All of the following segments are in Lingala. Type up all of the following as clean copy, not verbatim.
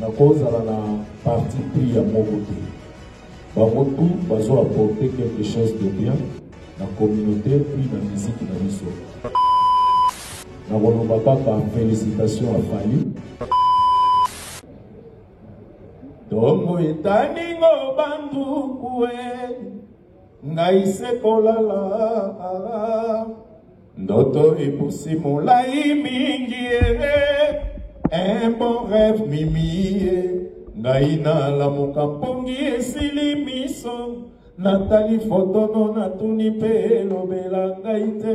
na kozala na parti pris à mon côté. Bango tout bazo apporter quelque chose de bien na communauté puis na musique na biso. Na koloba kaka félicitations à Fali. Tongo etaningo bandukue ngai sekolala ndoto epusi molai mingi un bon rêve mimi ngai nalamuka mpongi esili miso natali fotono natuni mpe elobela ngai te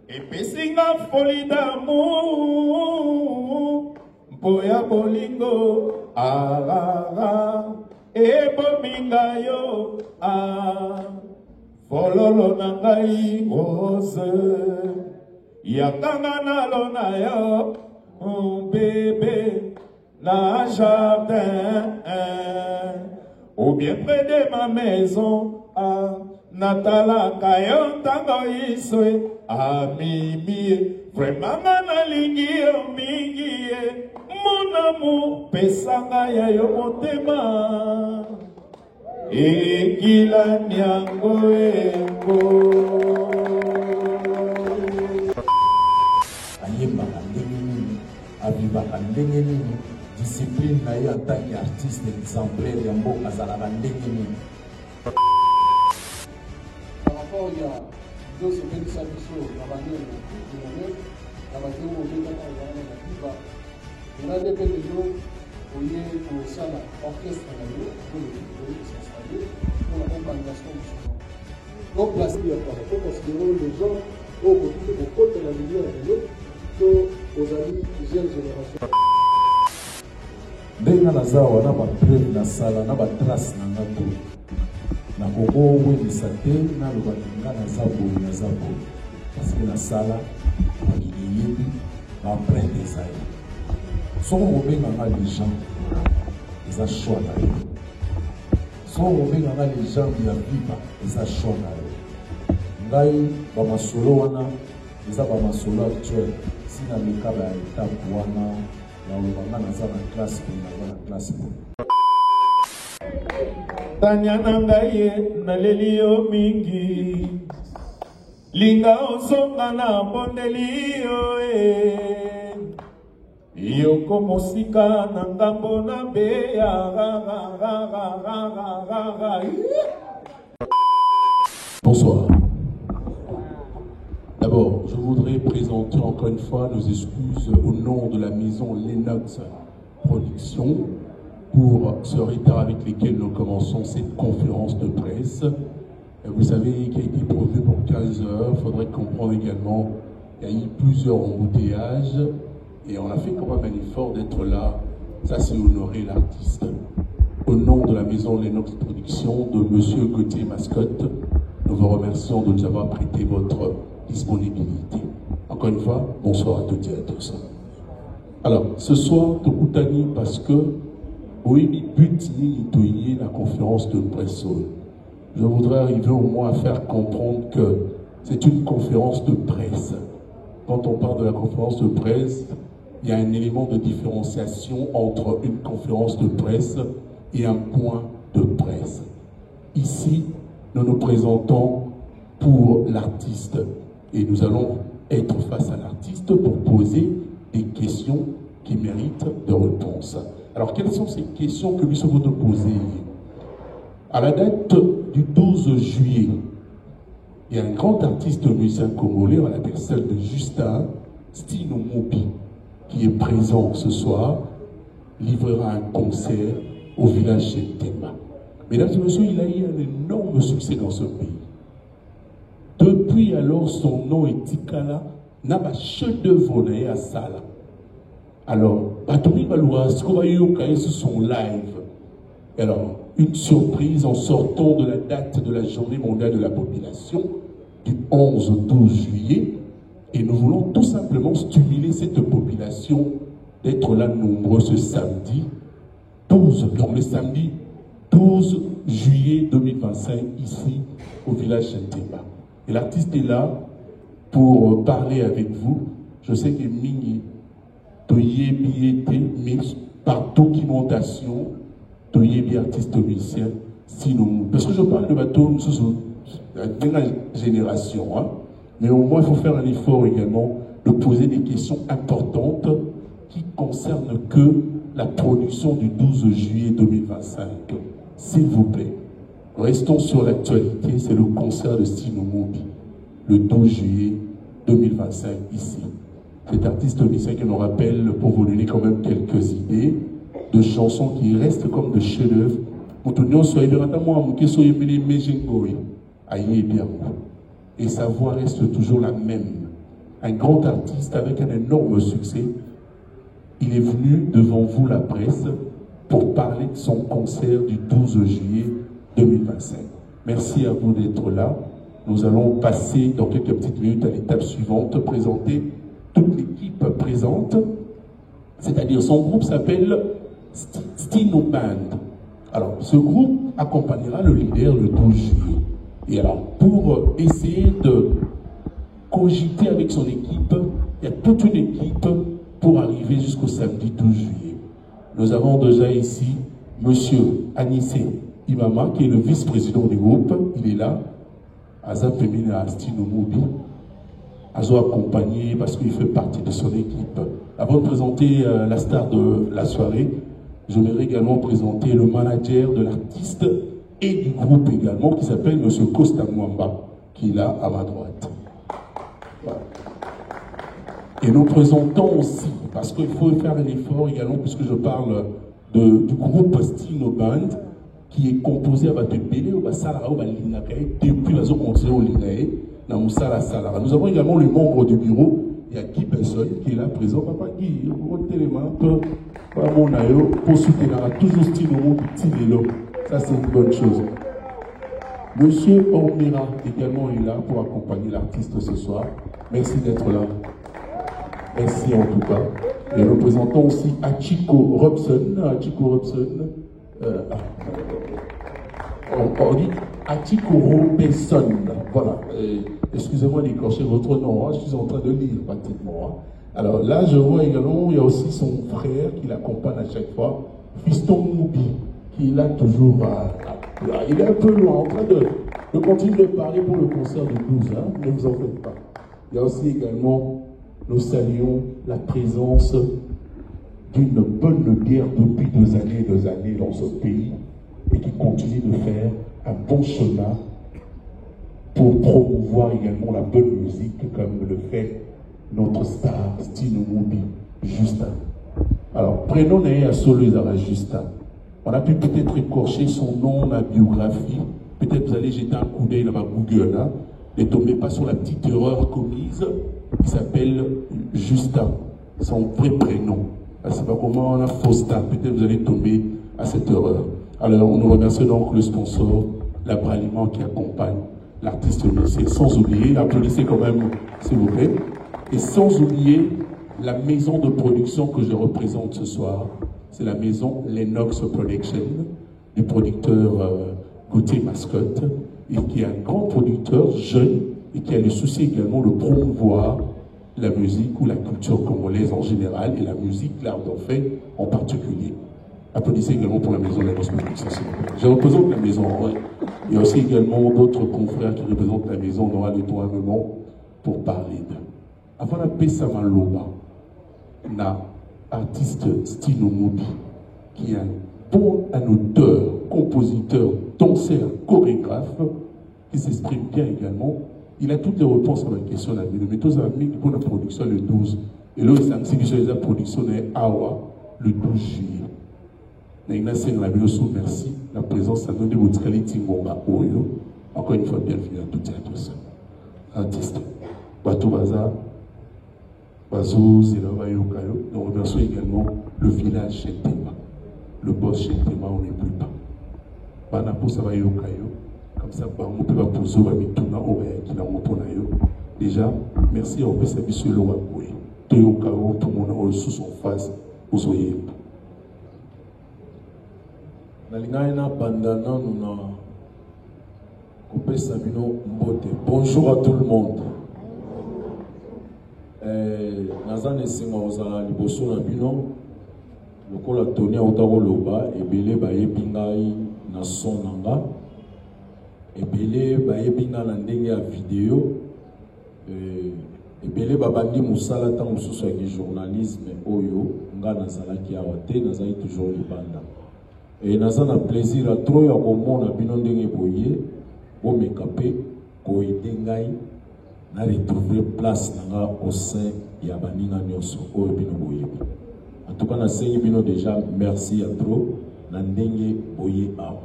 epesinga foli d'amour mpo ya bolingo ebominga yo fololo na ngai rose yakanga nalona yo bébé na jardin ou bien près de ma maison natalaka yo ntango iswe amimi vraiment nalingi yo mingi mon amour pesanga ya yo motema ekila nyango engo ayembaka ndenge nini abibaka ndenge nini discipline na ye en tant qu'artiste exemplaire ya mboka azalaka ndenge nini. Par rapport ya deux semaines sa biso na bandele na monene na bandele mobeta na wana na biba na ndenge lelo oye kosala orchestre na yo pour le s'installer pour la organisation du son. Donc place ya par rapport considérer les gens au côté de côté la milieu de l'eau que aux amis jeune génération. Ndenga naza wana ba preuve na sala na ba trace na ngato na koko webisa te na loba nga naza boye naza boye parce que na sala bakiyebi ba prendre ça soko kobenga nga les gens eza choix na yo soko kobenga nga les gens ya viva eza choix na yo ngai ba masolo wana eza ba masolo actuel sina mikaba ya étape wana na lobanga naza na classe pe na classe pe tanya na ngai naleli yo mingi linga osonga na bondeli yo yoko mosika na ngambo na beya Bonsoir. D'abord, je voudrais présenter encore une fois nos excuses au nom de la maison Lennox Productions pour ce retard avec lequel nous commençons cette conférence de presse. Vous savez qu'il a été prévu pour 15 heures. Il faudrait comprendre également qu'il y a eu plusieurs embouteillages et on a fait quand même un effort d'être là. Ça, c'est honorer l'artiste. Au nom de la maison Lennox Productions, de Monsieur Gauthier Mascotte, nous vous remercions de nous avoir prêté votre disponibilité. Encore une fois, bonsoir à toutes et à tous. Alors, ce soir, Tokutani, parce que Oemi Butini Itoye, la conférence de presse. Je voudrais arriver au moins à faire comprendre que c'est une conférence de presse. Quand on parle de la conférence de presse, il y a un élément de différenciation entre une conférence de presse et un point de presse. Ici, nous nous présentons pour l'artiste et nous allons être face à l'artiste pour poser des questions qui méritent de réponse. Alors, quelles sont ces questions que nous sommes de poser? À la date du 12 juillet, il y a un grand artiste musicien congolais, à la personne de Justin Stino Mobi, qui est présent ce soir, livrera un concert au village Temba. Mesdames et messieurs, il a eu un énorme succès dans ce pays. Depuis alors, son nom est Tikala, n'a pas chef-d'œuvre à Sala. Alors, Batoumi Baloua, ce qu'on va y sur son live. Alors, une surprise en sortant de la date de la journée mondiale de la population, du 11 au 12 juillet. Et nous voulons tout simplement stimuler cette population d'être là nombreux ce samedi 12, donc le samedi 12 juillet 2025, ici au village Temba. Et l'artiste est là pour parler avec vous. Je sais que Mingi, Toye, Biete, mais par documentation, de artiste musicien, sinon, parce que je parle de bateau, la dernière génération, hein, mais au moins il faut faire un effort également de poser des questions importantes qui concernent que la production du 12 juillet 2025. S'il vous plaît, restons sur l'actualité, c'est le concert de Stino Mumbi, le 12 juillet 2025 ici. Cet artiste musicien qui nous rappelle, pour vous donner quand même quelques idées, de chansons qui restent comme de chefs-d'œuvre. Et sa voix reste toujours la même. Un grand artiste avec un énorme succès. Il est venu devant vous, la presse, pour parler de son concert du 12 juillet 2025. Merci à vous d'être là. Nous allons passer dans quelques petites minutes à l'étape suivante, présenter toute l'équipe présente. C'est-à-dire, son groupe s'appelle Stino Band. Alors, ce groupe accompagnera le leader le 12 juillet. Et alors, pour essayer de cogiter avec son équipe, il y a toute une équipe pour arriver jusqu'au samedi 12 juillet. Nous avons déjà ici Monsieur Anissé Imama, qui est le vice-président du groupe. Il est là. Azam Femina Stino Mumbi. Azo accompagné parce qu'il fait partie de son équipe. Avant de présenter la star de la soirée, je voudrais également présenter le manager de l'artiste et du groupe également, qui s'appelle M. Costa Mwamba, qui est là à ma droite. Voilà. Et nous présentons aussi, parce qu'il faut faire un effort également, puisque je parle du groupe Stino Band, qui est composé à Batubele, au Basalara, au Balinakae, depuis la zone continue au Linae, dans Moussala Salara. Nous avons également les membres du bureau. Il y a Guy Benson qui est là présent. Papa Guy, au téléman, pour soutenir toujours Stino petit vélo. Ça, c'est une bonne chose. Monsieur Ormira également est là pour accompagner l'artiste ce soir. Merci d'être là. Merci en tout cas. Et nous présentons aussi Achiko Robson. Achiko Robson. On dit Achiko Robson. Voilà. Excusez-moi d'écorcher votre nom. Hein. Je suis en train de lire pratiquement. Hein. Alors là, je vois également, il y a aussi son frère qui l'accompagne à chaque fois, Fiston Moubi, qui est là toujours. Il est un peu loin, en train de continuer de parler pour le concert de 12, hein, ne vous en faites pas. Il y a aussi également, nous saluons la présence d'une bonne bière depuis 2 années dans ce pays et qui continue de faire un bon chemin pour promouvoir également la bonne musique comme le fait notre star Stino Mumbi, Justin. Alors, prénom à Solezara Justin. On a pu peut-être écorcher son nom, la biographie. Peut-être vous allez jeter un coup d'œil là-bas Google. Hein. Ne tombez pas sur la petite erreur commise. Il s'appelle Justin. Son vrai prénom. C'est pas comment on a Faustin. Peut-être vous allez tomber à cette erreur. Alors, on nous remercie donc le sponsor, l'Abraliment qui accompagne l'artiste musicien. Sans oublier, applaudissez quand même, s'il vous plaît. Et sans oublier la maison de production que je représente ce soir. C'est la maison Lennox Production, du producteur Gauthier Mascotte, et qui est un grand producteur jeune et qui a le souci également de promouvoir la musique ou la culture congolaise en général et la musique, l'art d'en fait en particulier. Applaudissez également pour la maison Lennox Production. Je représente la maison. Ouais. Il y a aussi également d'autres confrères qui représentent la maison. On aura le temps un moment pour parler d'eux. Avant la paix Samaloba, na artiste Stino Mumbi, qui est un auteur, compositeur, danseur, chorégraphe, qui s'exprime bien également. Il a toutes les réponses à la question de la vie. Mais tous amis pour la production le 12. Et là, il s'est la production de Awa le 12 juillet. Merci. La présence à nous de votre qualité. Encore une fois, bienvenue à toutes et à tous. Artiste. Batou Baza. Bazou, Zelawayokayo. Nous remercions également le village Chentema. Le boss Chentema, on n'est plus pas. Banapo Savayokayo. Comme ça, on peut pas poser à Mituna au Réakina Moponayo. Déjà, merci à Opesa Monsieur Loakoué. Toyokao, tout le monde a reçu son face aux oyeaux. Bonjour à tout le monde. Nazane Singa Ozala Liboso Nabino, lokola Tony Autaro Loba, ebele bayebingai na son nanga, ebele bayebinga na ndenge ya vidéo, ebele babandi musala ta mususu ya journalisme oyo, nga nazalaki awa te, nazali toujours libanda. Et naza na plaisir à trop ya komona bino ndenge boye, bomeka pe, koede ngai, na retrouver place nanga au sein ya baninga nyonso oyo bino boyebi. En tout cas, nasengi bino déjà merci à trop na ndenge boye awa.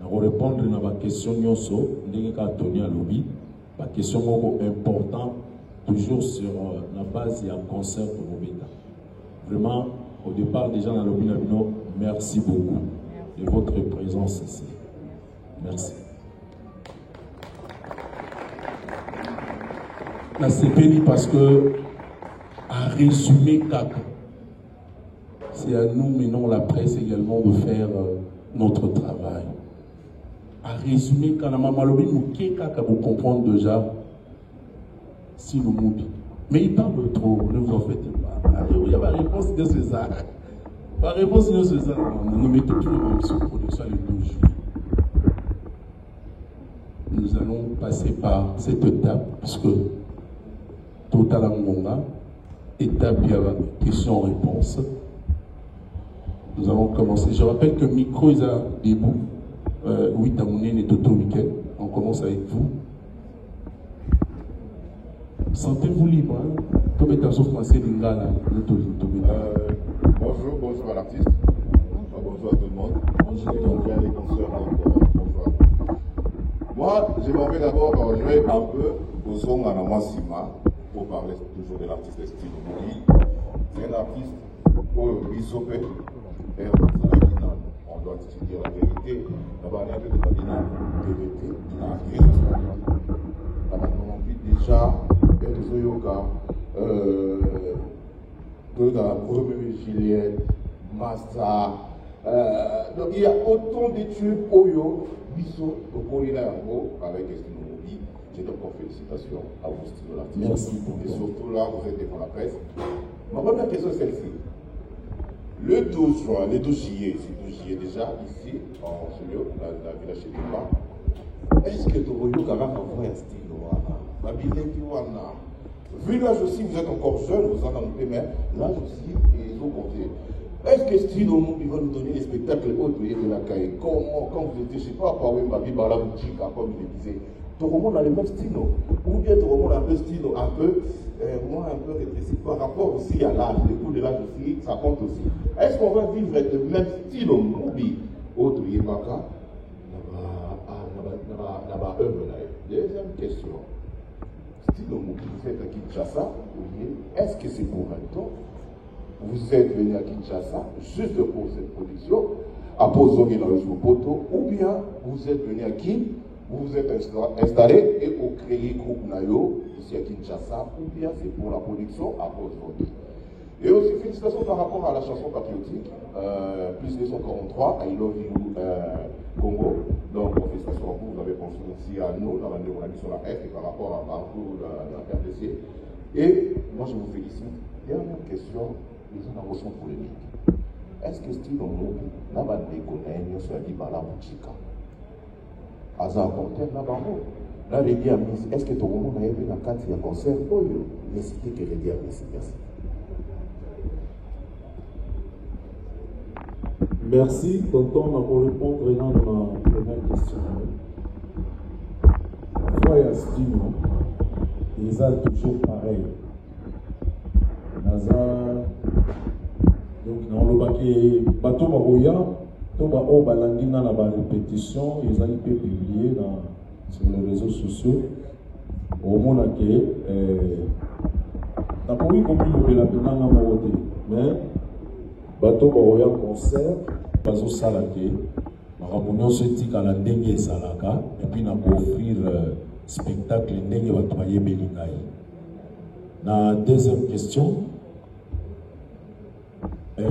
Na ko répondre na ba question nyonso ndenge ka Tony alobi, ba question moko important toujours sur la base ya concert de Robeta. Vraiment au départ déjà na lobi na bino, merci beaucoup de votre présence ici. Merci. La CPI parce que, à résumer, c'est à nous, maintenant la presse également, de faire notre travail. À résumer, quand la maman l'a dit, vous comprendre déjà, si nous mourons. Mais il parle trop, ne vous en faites pas. Il y a ma réponse de César. Ma réponse de César, nous mettons toujours sur production le 12 juillet. Nous allons passer par cette étape, parce que Total Angonga, étape de question-réponse. Nous allons commencer. Je rappelle que le micro est à debout. Oui, Tamounen et Toto Mikel. On commence avec vous. Sentez-vous libre, hein? Comme étant français d'Ingala. Bonjour à l'artiste. Bonjour à tout le monde. Bonjour à les consoeurs. Bonjour. Moi, j'aimerais d'abord jouer un peu au son à la Massima pour parler toujours de l'artiste Style Mouli. C'est un artiste au Bissopé. Et on doit se dire la vérité. D'abord, il y a de la TVT, il y a déjà, il y a des yoga, de la Romeo Juliette, Massa. Donc il y a autant de tubes Oyo, Bisso, Okoïla Yango, avec Estino Mobi. J'ai donc félicitations à vous, Style l'artiste. Merci. Et surtout là, vous êtes devant la presse. Ma première question est celle-ci. Le 12 juin, le 12 juillet, c'est 12 juillet déjà, ici, en studio, la village chez Lima. Est-ce que Toroyo Kara envoie un style vu l'âge aussi, vous êtes encore jeune, vous en avez mais l'âge aussi, et ils ont compté. Est-ce que Style Mobi va nous donner les spectacles autres de la caille? Quand vous étiez, je ne sais pas, par exemple, à la boutique, comme il le disait, tout le monde a le même style, ou bien tout le monde a un peu style, un peu, moins un peu rétréci par rapport aussi à l'âge, le coût de l'âge aussi, ça compte aussi. Est-ce qu'on va vivre avec le même style Mobi, autre Yébaka, là-bas, deuxième question. Style Mobi, vous êtes à Kinshasa, est-ce que c'est pour un temps? Vous êtes venu à Kinshasa juste pour cette production, à Pozongi dans le Poto, ou bien vous êtes venu à Kin, vous vous êtes installé et vous créez groupe Nayo ici à Kinshasa, ou bien c'est pour la production à Pozongi. Et aussi félicitations par rapport à la chanson patriotique, plus 243, I Love You Congo. Donc félicitations à vous, vous avez pensé aussi à nous dans la mission la F et par rapport à vous dans la RDC. Et moi je vous félicite. Dernière question, ils ont une motion polémique. Est-ce que Style Mobi n'a pas de déconner sur la Dibala Bouchika? Aza Conter n'a pas mot. Là, les diamis, est-ce que tout le monde a aimé la carte de concert? Oh, mais c'était que les diamis, merci. Merci, tonton, pour répondre à ma première question. Pourquoi il y a Style, ils sont toujours pareil. Donc, dans le baquet, bateau Baroya, tout va au balandina na ba répétition, ils ont été publiés sur les réseaux sociaux. Au moins, n'a pas eu comme il y a mais bateau Baroya concert, bateau Salake, Marabounon se dit qu'à la dengue Salaka, et puis n'a pas offrir spectacle dengue va travailler Belingaï. La deuxième question, on a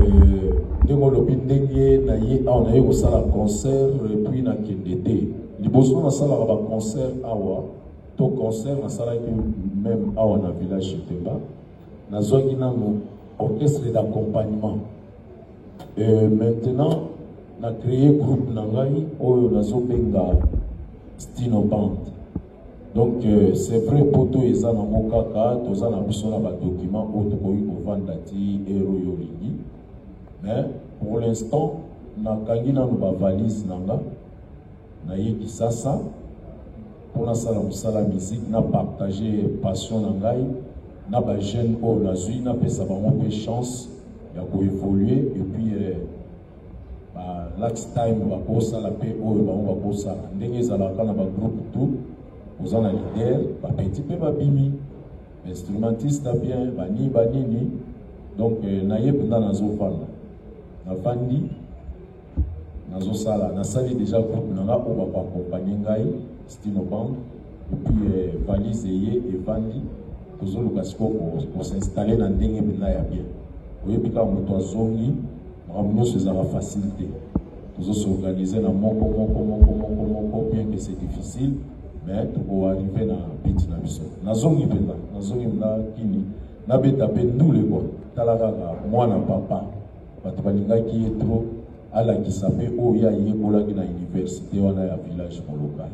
eu un concert et puis on a eu un concert tout concert même dans le village de Temba. On a eu un orchestre d'accompagnement. Et maintenant, on a créé un groupe Nangai où on a Zobenga Stino Band. Donc, c'est vrai, pour tous les gens, on a besoin de documents pour vendre des héros. Mais pour l'instant, on a une valise. On a eu ça. Pour la musique, on a partagé passion. On a des jeunes qui ont eu chance d'évoluer. Et puis, last time, on va faire la paix. On va faire la groupe tout. Vous en avez leader, petit peu babimi, instrumentiste bien, banini. Donc, naïe pendant la zofana. Na fandi, na zosala, na sali déjà groupe nanga on va accompagner ngai, Stino Band, et puis valise et fandi, tous les casco pour s'installer dans dengue pendant ya bien. Oui, puis quand on zongi, ramener ces facilité. Tous s'organiser dans mon bien que c'est difficile. Mais pour arriver à petit na biso nazongi mna kini na beta pe ndule ko talaka moi na papa bato balingaki ye trop ala kisape o ya yekolaki na université wana ya village molokai.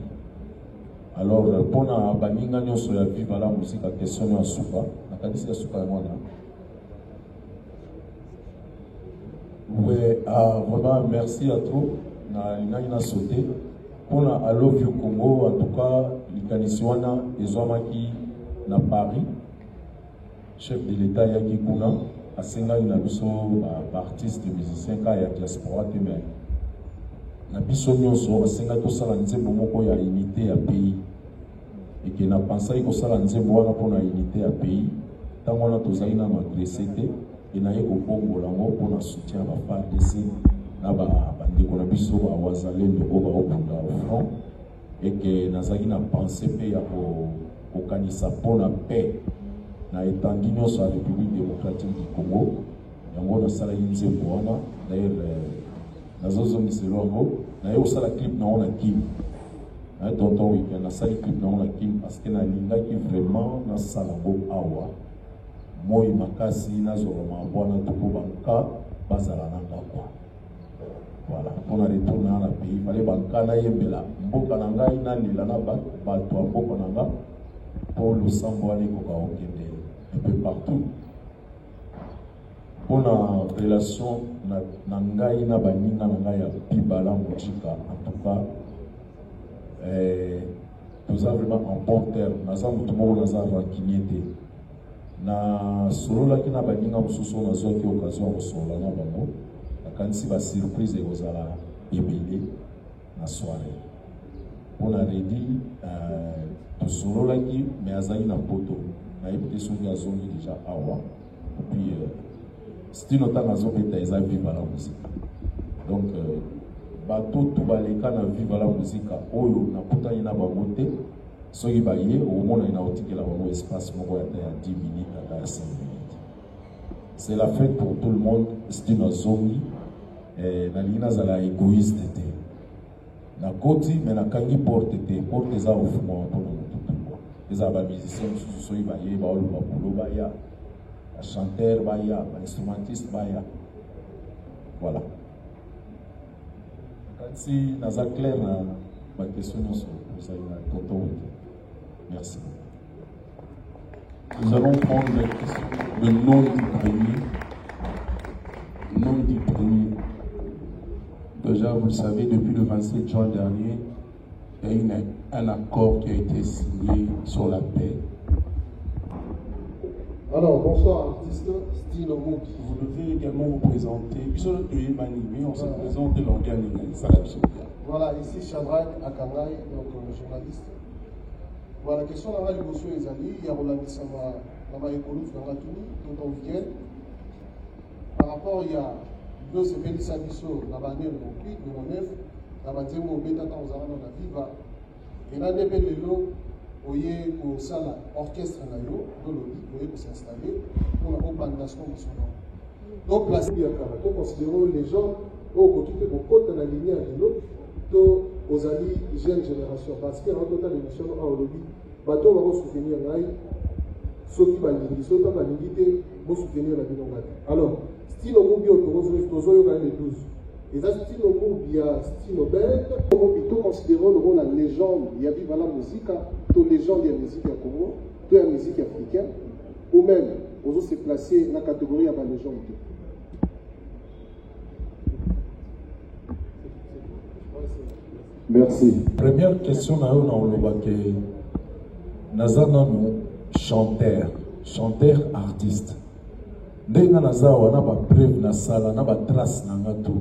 Alors pona baninga nyonso ya vivre la musique à question ya suka nakanisi ya suka mwana. Ouais, vraiment merci à trop na sauté. Pour la Love You Congo, en tout cas, l'Ikaniswana et Zomaki na Paris, chef de l'État Yaki Kuna, a Senga Inabiso, artiste, musicien, Kaya diaspora, Témé. Nabiso Nyonso, a Senga Tosala Nzembo Moko ya unité à pays. Et que na pensé que Sala Nzembo wana pour la unité à pays, tant qu'on a Tosaina m'agressé, et na Yeko Bongo Lango pour la soutien à ma part d'ici. Naba bandeko na biso ba wazalendo oba okunda au front et que nazaki na pensée pe ya ko kanisa pona paix na étendue nyonso ya République démocratique du Congo yango na sala nzembo wana d'ailleurs nazozongiselo yango na yo sala clip na ona kim na tonton weekend na sala clip na ona kim parce que na lingaki vraiment na sala bo awa moi makasi nazolo mabwana tuko banka bazala na ngakwa. Voilà, pour retourner dans le pays, il fallait bankana yembela. Mboka nanga ina lila na bato a mboka nanga pour le sambo aller koka okende un peu partout. Pour la relation nanga ina baninga nanga ya bibala mojika en tout cas nous avons vraiment en bon terme. Nous avons tout le monde dans un rancunier. Na solo la kina baninga mususu na zo ki occasion solo na bango. Quand si va surprise et aux ala ébélé la soirée. On a dit tout solo là qui mais azali na poto na ébélé sur la zone déjà awa. Puis c'est une autre maison qui est vivre la musique. Donc bateau tout baleka na vivre la musique oyo na puta ina ba monter soki ba yé au moins ina otiki la bon espace moko ya 10 minutes à 5 minutes. C'est la fête pour tout le monde, c'est une zone. Na lina zala égoïste te na koti mais na kangi porte za ofuma pour tout les aba musiciens so yi ba ye ba olu ba polo ba ya ba chanteur ba ya ba instrumentiste ba ya voilà quand si naza clair na ba question so ça ina tonton. Merci. Nous allons prendre la question, le nom du premier. Déjà, vous le savez, depuis le 27 juin dernier, il y a eu un accord qui a été signé sur la paix. Alors, bonsoir artiste, Stino Moki. Vous devez également vous présenter. On se présente l'organisme. Voilà, ici Shadrach Akangai, donc journaliste. Voilà, question de la Liboso Ezali, il y a Roland Sama, Nama Ekolouf, Nangatuni, tout en week-end. Par rapport, il y a deux événements de Sabiso, Nabane, le 9, Nabanzemo, Beta, Tanzana, la Viva. Et là, il y a des au sala orchestre, il faut s'installer pour la bandation de son nom. Donc, place, il y a considérons les gens au côté de côté de la ligne à l'eau. Aux alliés jeune génération parce que dans total émission à Olobi bateau va soutenir là ceux qui va l'ingité vont soutenir la binongate alors style mobi otozoyo quand même les 12. Et ça style mobi ya style band mobi to considérons le rôle la légende il y a vive la musique to légende ya musique ya Congo to ya musique africaine ou même on se placer dans la catégorie ya ba légende. Merci. Première question na yo na oloba ke nazana no chanteur artiste. Ndenga naza wana ba preuve na sala na ba trace na ngato.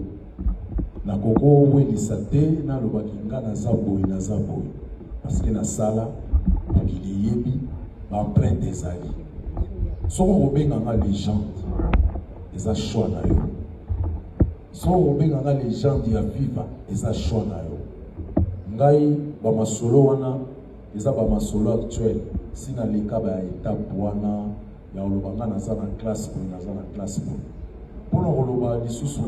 Na koko welisa te na loba kinga naza boy parce que na sala okili yebi ba empreinte des ali. Soko obenga nga légende. Eza choix na yo. Soko obenga nga légende ya viva eza choix na yo. Ngai ba masolo wana eza ba masolo actuel sina leka ba étape wana ya olobanga naza na classe pour pour oloba lisusu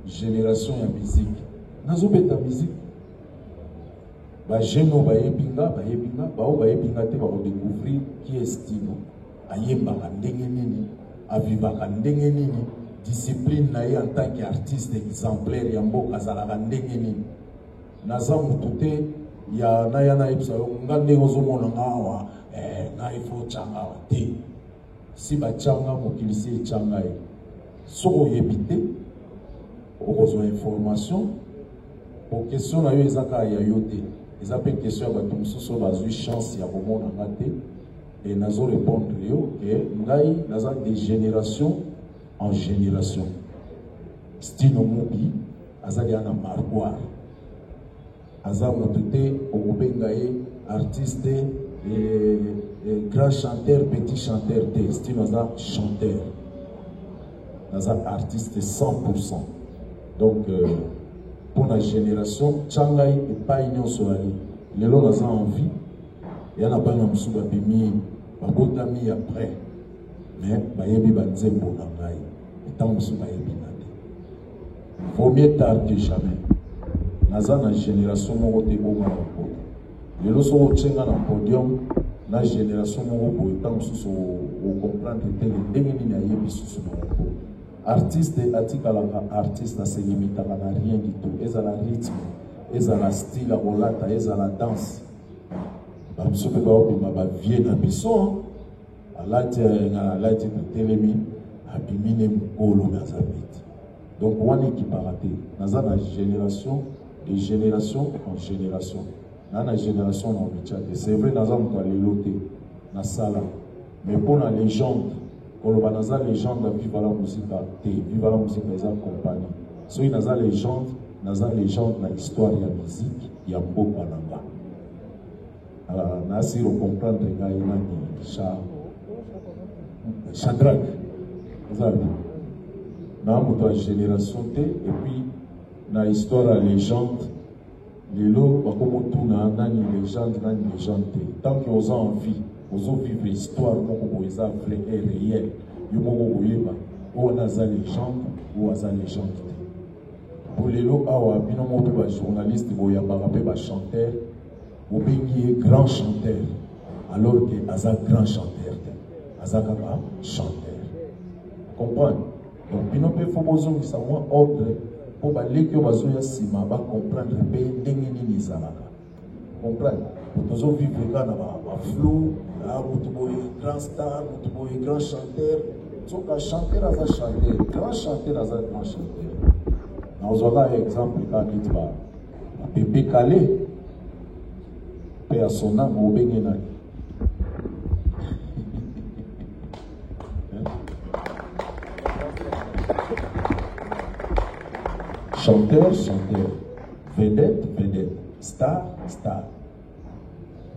génération ya musique nazobeta musique ba jeune ba yebinga te ba découvrir qui est Stino ayemba ndenge nini avivaka ndenge nini discipline na ye en tant qu'artiste exemplaire ya mboka azalaka ndenge nini naza mutu te ya naya na yebisa nga ndenge ozomona ngawa na ifo changa te si bachanga mokilisi echanga ye soko oyebi te okozwa information po question na yo eza kaka ya yo te eza mpe question ya bato mosusu bazwi chance ya komona nga te e nazo répondre yo ke ngai naza de génération en génération Stino Mobi azali ana marquoire aza moto te okobenga ye artiste grand chanteur, petit chanteur, Stino aza chanteur, aza artiste 100%. Donc pour la génération, Tchangai et pas union soali. Les lots aza envie, et on a pas un souba bimi, babotami après, mais bayebi banzembo nangai, et tant que souba yebi nade. Vaut mieux tard que jamais. Naza na génération moko te bonga na poto. Les lots sont au tchenga na podium. La génération moko boyeta mosusu comprendre te ndenge nini ayebi susu moko artiste atikalaka artiste se limitaka na rien du tout ezala rythme ezala style akolata ezala danse babiso mpe baobima bavie na biso alati na telemi abimi ne mokolo naza bete donc wana ekipaka te naza na génération de génération en génération dans la génération na obichate c'est vrai naza moto alelote na sala mais pour la légende koloba naza légende ya viva la musique te viva la musique eza compagnie soki naza légende na histoire ya musique ya mboka nanga nasi recomprendre ngai nani Shadrach eza na moto ya génération te et puis na histoire ya légende lelo bakomotuna nani légende te tant que oza envie ozo vivre histoire moko boye eza vrai et réel yo moko koyeba oyo naza légende oyo aza légende te po lelo awa bino moko mpe bajournaliste boyambaka mpe bachanteur obengi ye grand chanteur alors que aza grand chanteur te aza kaka chanteur comprendre donc bino mpe fo bozongisa mwa ordre pour baleki oyo bazoya nsima bacomprendre mpe ndenge nini ezalaka comprendre moto vivre kaka na baflou moto boye grand star moto boye grand chanteur soka chanteur aza chanteur grand chanteur aza grand chanteur nazwaka exemple kaka neti bapepe kale mpe ya sonama obenge nani chanteur, vedette, star.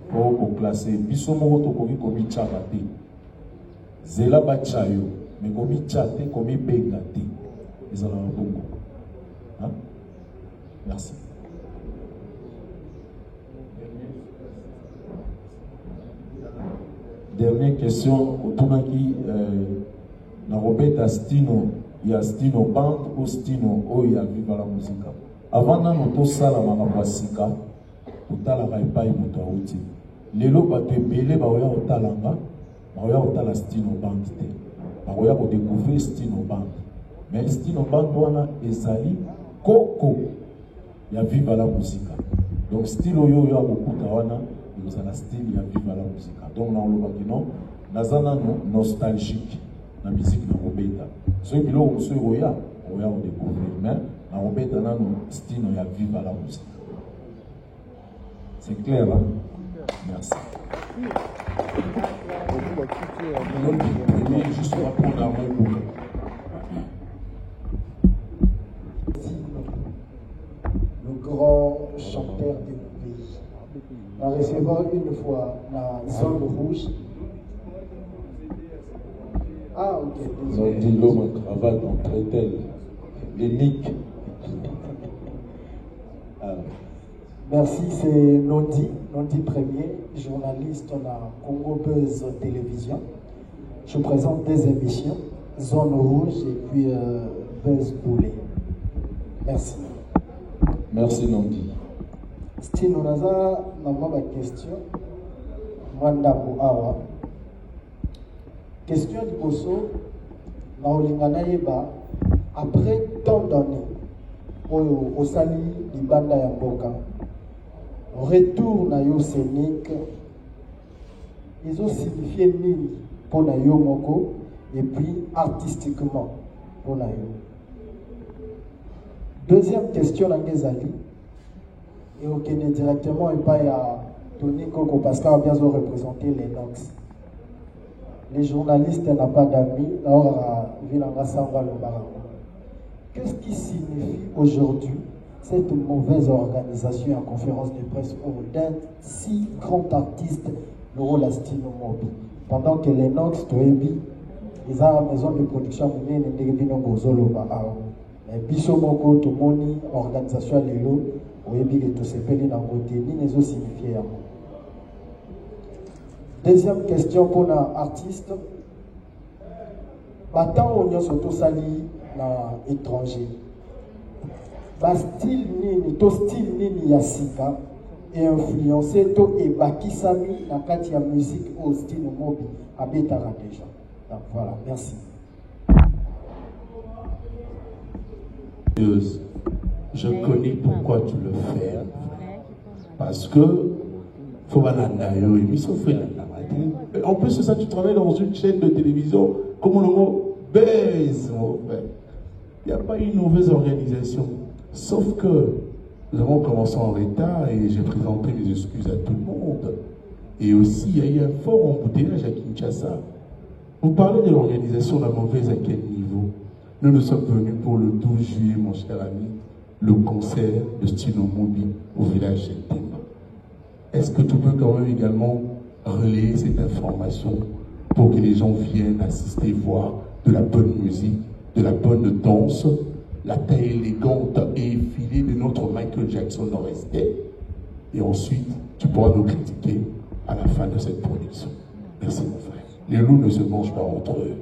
Pour classer, biso moko tokoki komi tchaka te. Zela bachayo, mais komi tchate, komi benga te. Ezala bongo. Hein? Merci. Dernière question, otunaki na Robert Stino. Il y a Stino Band ou Stino ou il y a Viva la Musique. Avant nano to sala makambo sika utala ka epai moto auti. Lelo bato ebele baoya otalanga, baoya otala Stino Band te. Baoya ko découvrir Stino Band. mais style en bande ezali koko ya viva la musique. Donc style oyo ya bokuta wana nous avons style ya viva la musique. Donc na olobaki non nazana nostalgique na musique na robeta. So bilo so oya on découvrir mais na robeta na style ya viva la musique. C'est clair hein? Merci. Juste répondre à mon book. Le grand chanteur du pays. On a recevoir une fois la zone rouge. Ah, ok. Ils ont dit l'homme en cravate en crétel. L'énique. Merci, c'est Nondi Premier, journaliste à la Congo Buzz Télévision. Je présente des émissions, Zone Rouge et puis Buzz Boulet. Merci. Merci Nondi. Style, on a ma question. Mwandambo Awa. Question de Bosso. Après tant d'années, au Sali, Libanda Yamboka. Retour na yo scénique, ils ont signifié nini pour na yo moko et puis artistiquement pour na yo. Deuxième question na ngezali et au Kenya directement et pas à Tony Koko parce qu'il a bien représenté les Nox. Les journalistes n'ont pas d'amis, alors Vilanga Samba le Barango. Qu'est-ce qui signifie aujourd'hui cette mauvaise organisation en conférence de presse d'un si grand artiste, le rôle Astino Mobi. Pendant que les Nox, Toebi, ils ont une maison de production, mais Biso Moko, Tomoni, organisation Lelo, Oebi, et tout ce pays dans le côté, ni les autres signifiés. Deuxième question pour un artiste. Maintenant, on y a surtout sali dans l'étranger. Style nini to style nini ya sika et influencé to et bakisami na kati ya musique au style mobi abetara déjà. Donc voilà, merci. Je connais pourquoi tu le fais. Parce que faut en plus de ça, tu travailles dans une chaîne de télévision comme le mot baise. Il n'y a pas une mauvaise organisation. Sauf que nous avons commencé en retard et j'ai présenté mes excuses à tout le monde. Et aussi, il y a eu un fort embouteillage à Kinshasa. Vous parlez de l'organisation, la mauvaise à quel niveau? Nous sommes venus pour le 12 juillet, mon cher ami, le concert de Stino Mobi au village Temba. Est-ce que tu peux quand même également relayer cette information pour que les gens viennent assister, voir de la bonne musique, de la bonne danse, la taille élégante et effilée de notre Michael Jackson en respect. Et ensuite, tu pourras nous critiquer à la fin de cette production. Merci mon frère. Les loups ne se mangent pas entre eux.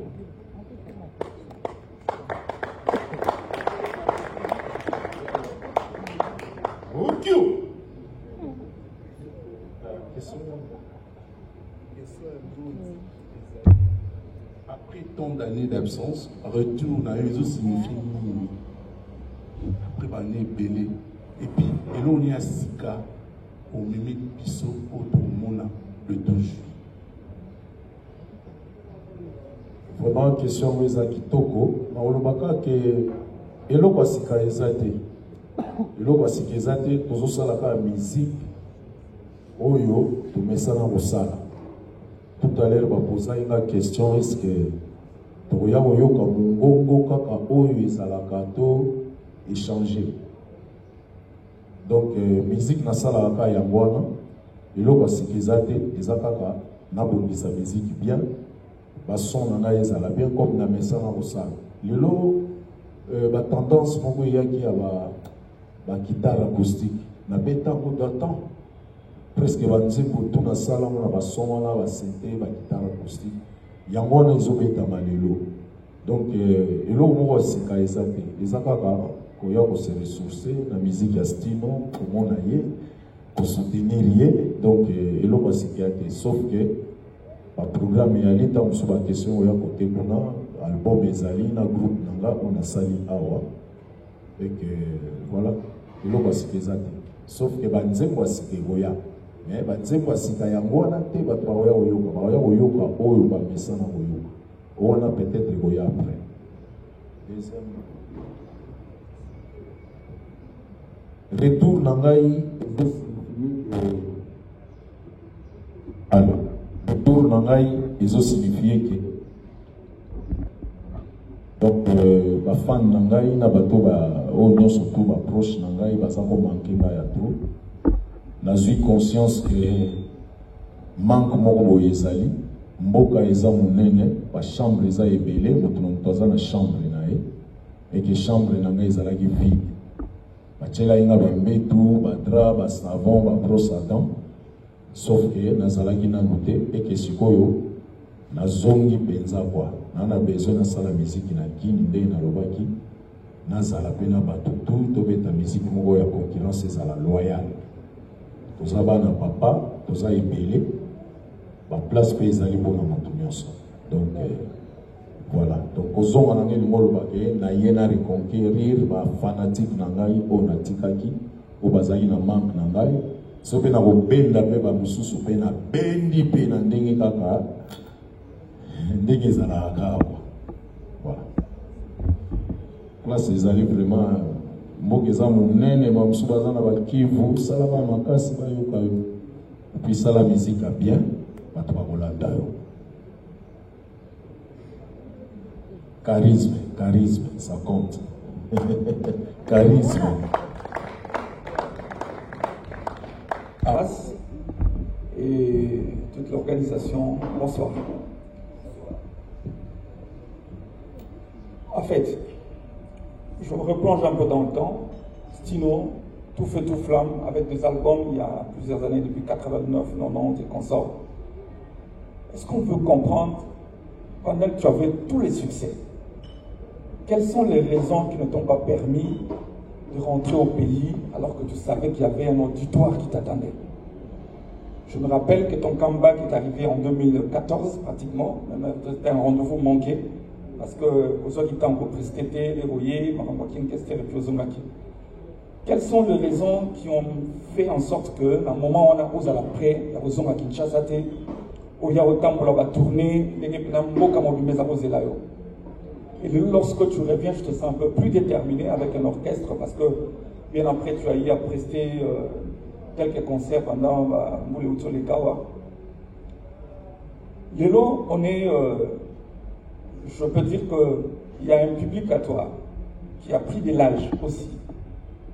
Après tant d'années d'absence, retour dans les autres signifie après année belé. Et puis, et là on est à Sika, au Mimi Piso, au Tomona, le 12 juillet. Vraiment une question où Eza Kitoko, na olobaka ke eloko Sika ezate. Eloko Sika ezate, tozo sala ka musique. Oyo, to mesana kosala. Tout à l'heure, je posais une question, est-ce que tu as mongongo kaka oyo ezalaka to échanger. Donc musique na sala ka yango wana eloko sikizate ezakaka na bongisa musique bien ba son na ezala bien comme na mesana kosala. Lelo ba tendance moko yaki ya ba guitare acoustique na beta ko datant presque banze pour tout na sala na ba son wana ba synthé ba guitare acoustique yango na ezobeta malelo. Donc eloko moko sika ezate ezakaka koya ko se ressourcer la musique ya Stino pour mon aïe pour soutenir lié donc eloko sika sauf que le programme ya l'état on se bat question ya côté kuna album ezali na groupe nanga on a sali awa et que voilà elo basika ezate sauf que banzembo asika goya mais banzembo asika yango wana te bato baoya koyoka oyo bamesa na koyoka wana peut-être goya après deuxième retour nangai alors retour nangai ils ont signifié que donc ba fan nangai na bato ba on surtout ba proche nangai ba ça ko manquer ba ya tout na j'ai conscience que manque moko boyezali mboka eza monene ba chambre eza ebele moto toza na chambre nae et que chambre nangai ezalaki vide bachela inga ba mbetu ba drap ba savon ba brosse à dents sauf que nazalaki na noté et que sikoyo na zongi penza kwa na besoin na sala musique na kini nde na lobaki na zala pena batutu to beta musique moko ya concurrence ezala loyal toza bana papa toza ebele ba place pe ezali bona moto nyonso donc voilà donc ozonga na ngeli molo bake na yena reconquérir ba fanatique na ngai o na tikaki o bazali na manque na ngai so pe na ko benda pe ba mususu pe na bendi pe na ndenge kaka ndenge ezalaka kaka voilà place ezali vraiment mboka eza monene bamosusu baza na bakivu sala ba makasi bayoka yo puis sala musique bien bato bakolanda yo charisme ça compte charisme As et toute l'organisation, bonsoir. En fait, je me replonge un peu dans le temps. Stino, Tout feu, tout flamme, avec des albums il y a plusieurs années, depuis 89, 90 et consorts. Est-ce qu'on peut comprendre, pendant que tu avais tous les succès, quelles sont les raisons qui ne t'ont pas permis de rentrer au pays alors que tu savais qu'il y avait un auditoire qui t'attendait? Je me rappelle que ton comeback est arrivé en 2014 pratiquement, c'était un rendez-vous manqué parce que aux auditeurs ont presté les rouillés, quelles sont les raisons qui ont fait en sorte que, à un moment où on a osé à l'après, la raison à Kinshasa, où il y a autant pour la tournée, et lorsque tu reviens, je te sens un peu plus déterminé avec un orchestre parce que bien après tu as eu à prester quelques concerts pendant Moulé Kawa. Lélo, on est, je peux dire qu'il y a un public à toi qui a pris de l'âge aussi.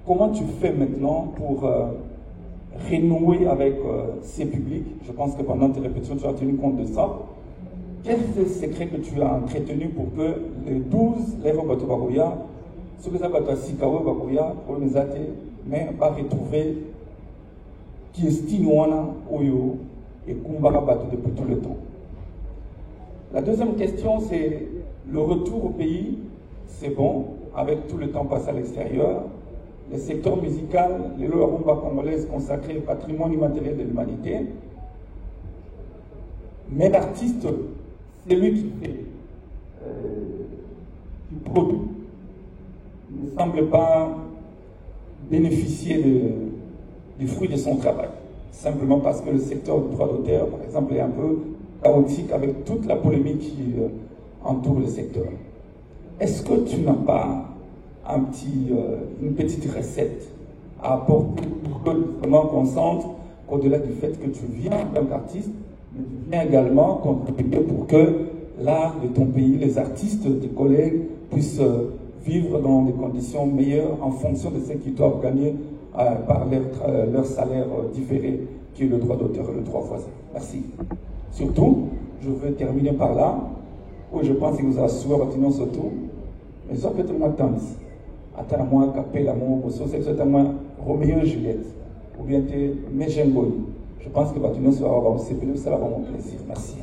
Comment tu fais maintenant pour renouer avec ces publics? Je pense que pendant tes répétitions, tu as tenu compte de ça. Quel est le secret que tu as entretenu pour que les 12 lèvres Batobaroya, ceux que ça va Sikawa Baroya, mais va retrouver qui est Stinoana, Oyo et Kumbara Bato depuis tout le temps? La deuxième question, c'est le retour au pays. C'est bon, avec tout le temps passé à l'extérieur. Le secteur musical, les lois rumba congolaises consacrées au patrimoine immatériel de l'humanité. Mais l'artiste, c'est lui qui fait, qui produit, ne semble pas bénéficier du fruit de son travail. Simplement parce que le secteur du droit d'auteur, par exemple, est un peu chaotique avec toute la polémique qui entoure le secteur. Est-ce que tu n'as pas une petite recette à apporter pour que vraiment qu'on sente qu'au-delà du fait que tu viens en tant qu'artiste, mais tu viens également contribuer pour que l'art de ton pays, les artistes, tes collègues puissent vivre dans des conditions meilleures en fonction de ce qu'ils doivent gagner par leur salaire différé qui est le droit d'auteur et le droit voisin. Merci. Surtout, je veux terminer par là, où je pense que vous assurez votre surtout, mais ça peut-être moi tant. Attends moi Capella mon c'est moi Roméo et Juliette ou bien Méjengoy. Je pense que Batuno sera aussi ça va mon plaisir. Merci.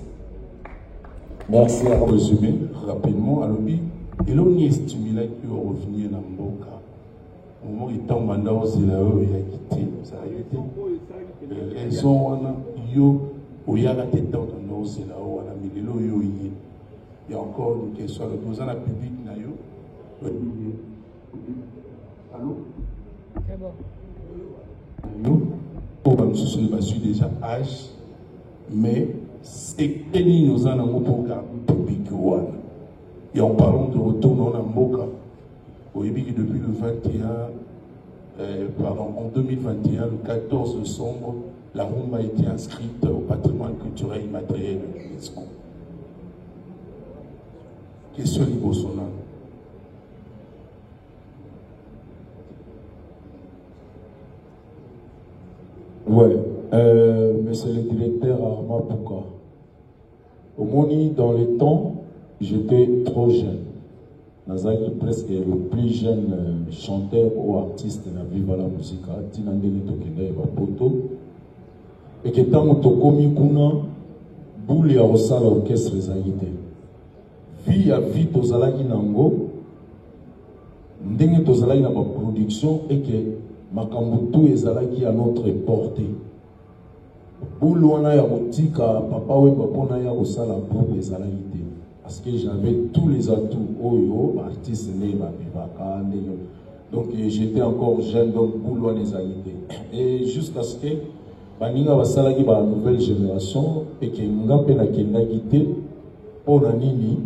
Merci à résumer rapidement à l'objet. Et l'on y stimulé que revenir dans Mboka. Au moment où il tombe dans le zéro, il a quitté. Ça a été. Raison, yo, où il y a la tête dans le zéro, on a mis le yo. Il y a encore des questions. Le président public, Nayo. Allô? C'est bon. Je suis déjà âge, mais c'est que nous avons un programme public. Et en parlant de retour dans la Moka, depuis le 21, en 2021, le 14 décembre, la Rumba a été inscrite au patrimoine culturel immatériel de l'UNESCO. Question Libosona. Ouais, monsieur le directeur Arma Pouka. Au Moni, dans les temps, j'étais trop jeune. Nazaki presque le plus jeune chanteur ou artiste dans Viva la Musica, Tinandeli Tokenda et Bapoto. Et que tant que Tokomi Kuna, boule à Rosa l'orchestre Zagite. Vie à vie, Tozalaki Nango, Ndenge Tozalaki na production et que Makambutu ezalaki à notre portée. Boule wana ya botika, papa we papa ya Rosa la groupe ezalaki te. Parce que j'avais tous les atouts, Oyo, artiste né, donc j'étais encore jeune, donc boulot les aïdés. Et jusqu'à ce que Baninga Basalaki la nouvelle génération et que Ngape na kenda quitté pour Nini,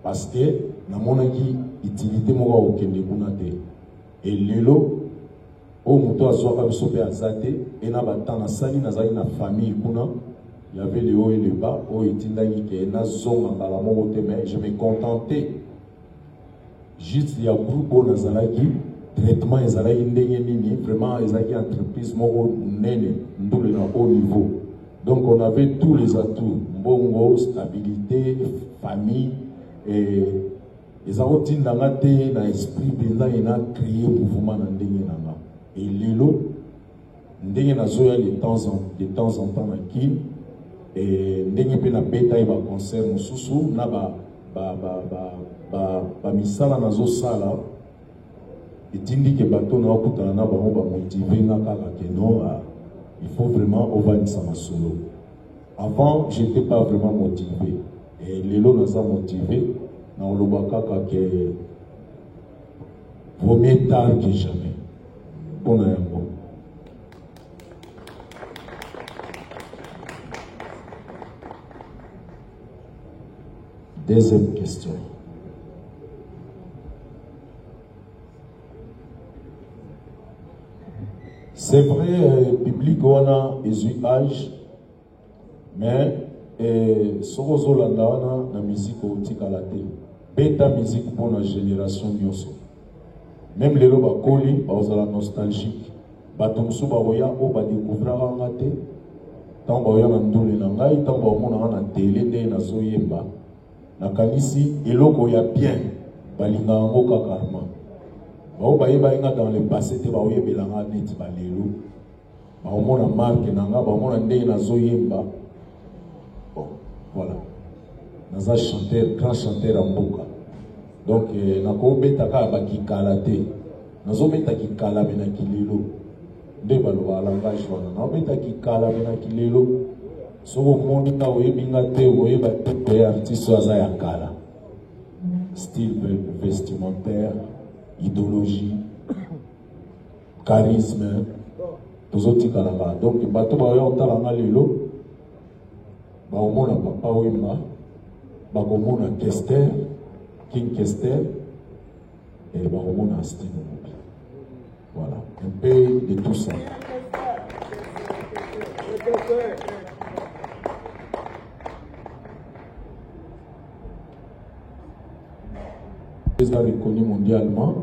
parce que na monaki utilité moka au kende kunate. Et lelo, au moto azwaka bisope azate, et na batana sali na zali na famille kuna. Il y avait les hauts et les bas, mais je me contentais. Juste, il y a un groupe de traitement, vraiment, ils ont une entreprise au haut niveau. Donc, on avait tous les atouts, bongo, stabilité, famille, et ils ont dit dans l'esprit, ils ont créé un mouvement. Et l'élo, de temps en temps, et ndenge pe na beta e ba concert mususu na ba misala nazo sala etindi ke bato na okutana na bango ba motiver na kaka ke non il faut vraiment ovanisa masolo. Avant j'étais pas vraiment motivé et lelo naza motivé na oloba kaka ke vaut mieux tard que jamais. Bon yango. Deuxième question. C'est vrai, public wana âge, mais Sorozo Landana na musique au Tikalate. Beta musique pour la génération Nyoso. Même les loba koli, la nostalgique. Batumsu baoya o ba découvrir ngate. Tant baoya na ndule na ngai, tant baomona na télé na zoyemba. Nakanisi eloko ya bien balinga ngo kakarma bao baye bainga dans le passé te baoye belanga net balelo baomona marque nanga baomona ndenge nazoyemba. Bon voilà naza chanteur, grand chanteur en mboka, donc nakobeta ka bakikala te nazobeta kikala bena kilelo nde baloba langage wana nakobeta kikala bena kilelo. Soko monika oyebinga te oyeba te artiste aza ya kala, style vestimentaire, idéologie, charisme, tozotikala ba. Donc bato baoya otala nga lelo baomona papa wemba, bakomona Kester, King Kester, et bakomona style. Voilà, un peu de tout ça. Reconnu mondialement,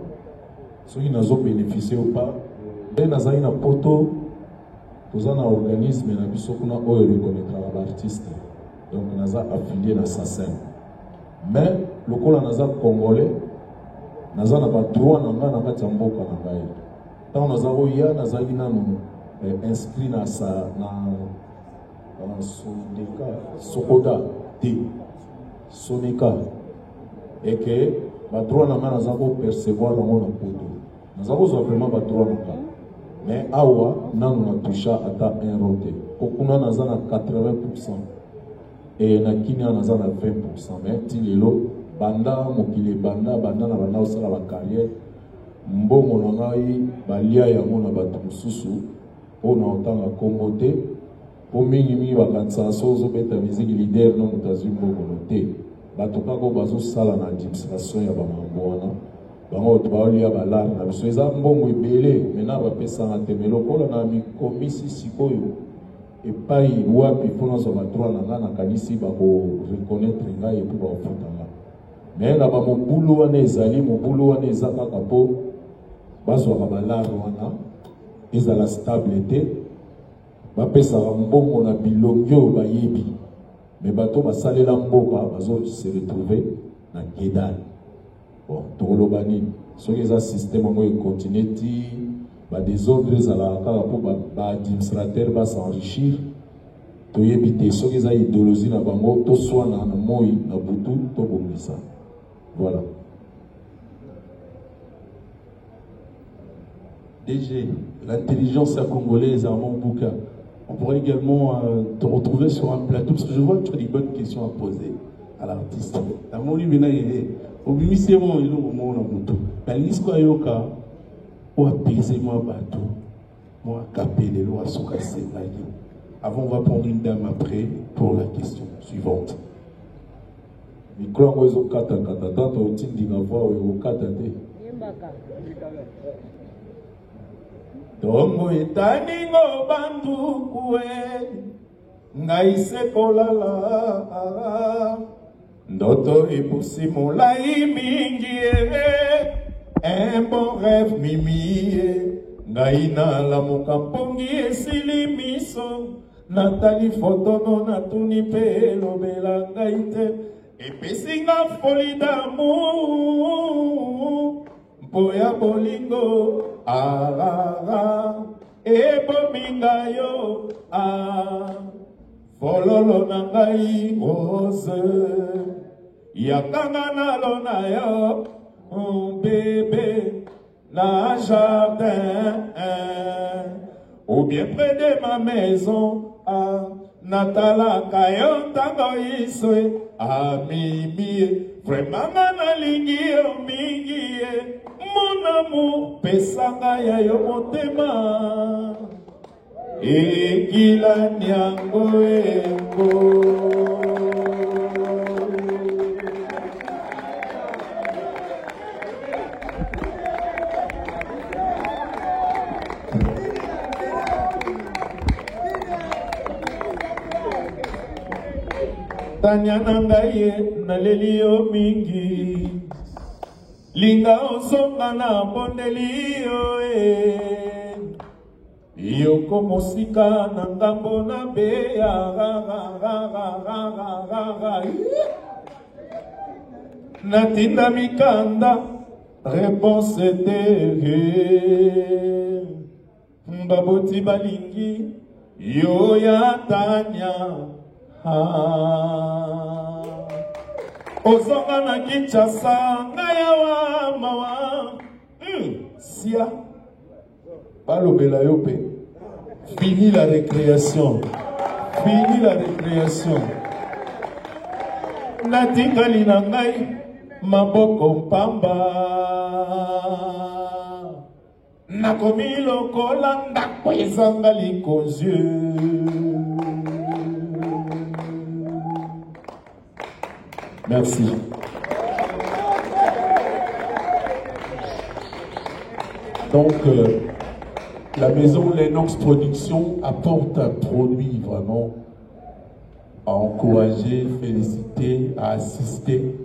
ceux qui n'ont bénéficié ou pas, dans un poto, nous avons un organisme qui reconnaîtra l'artiste. Donc nous avons affilié dans sa scène. Mais le Congolais, nous avons pas droit dans la Tchamboka. Quand nous avons inscrit dans sa Sokoda, Sonika, et que les droits nous avons percevoir dans mon poto. Nous avons vraiment les droits. Mais awa, nous avons touché à un roté. Au Kuna, nous avons 80%. et na Kenya naza na 20%, mais tilelo banda mokile banda na banda osala ba carrière mbongo na ngai balia yango na bato mosusu mpona otanga kombo te po mingi bakanisa so ozobeta miziki leader no moto azwi mbongono te bato kaka bazosala na administration ya bamambo wana bango bato baolia balare na biso eza mbongo ebele mena bapesanga te me lokola na mikomisi sikoyo epai wapi mpona azwa badroit na ngai nakanisi bakoreconnaitre ngai epi bakofutanga me na bamobulu wana ezali mobulu wana eza kaka mpo bazwaka balare wana ezala stable te bapesaka mbongo na bilongi oyo bayebi me bato basalela mboka bazose retrouve na ngedani bon tokoloba nini soki eza systeme yango ekontinue ti badesordre ezalaka kaka mpo baadministrateur basenrichir toyebi te soki eza idéologie na bango toswana na moi na butu tobongisa voilà. DG, l'intelligence congolaise à mon bouquin. On pourrait également te retrouver sur un plateau, parce que je vois que tu as des bonnes questions à poser à l'artiste. Dans mon livre, au ministère, il y a un moment où la liste de Yoka, ou apaiser moi bateau, moi capé les lois sont cassées. Avant, on va prendre une dame après pour la question suivante. Micro wezo kata kata tata otindi na voix wezo kata te. Tongo etaningo bandukue ngai sekolala ndoto epusi molai mingi un bon rêve mimi ngai nalamuka mpongi esili miso natali fotono natuni mpe elobela ngai te epesinga foli d'amour mpo ya bolingo ebominga yo fololo na ngai rose yakanga nalona yo bébé na jardin ou bien près de ma maison natalaka yo ntango iswe amimi vraiment nalingi yo mingi mon amour pesanga ya yo motema ekila nyango engo tanya na ngai naleli yo mingi linga osonga na bondeli yo yoko mosika na ngambo na beya natinda mikanda réponse ete baboti balingi yo ya tanya ozonga na Kinshasa ngayawa mawa sia balobela yo pe fini la récréation natikali na ngai maboko mpamba nakomi lokola ndako ezanga likonzie merci. Donc, la maison Lennox Production apporte un produit vraiment à encourager, féliciter, à assister,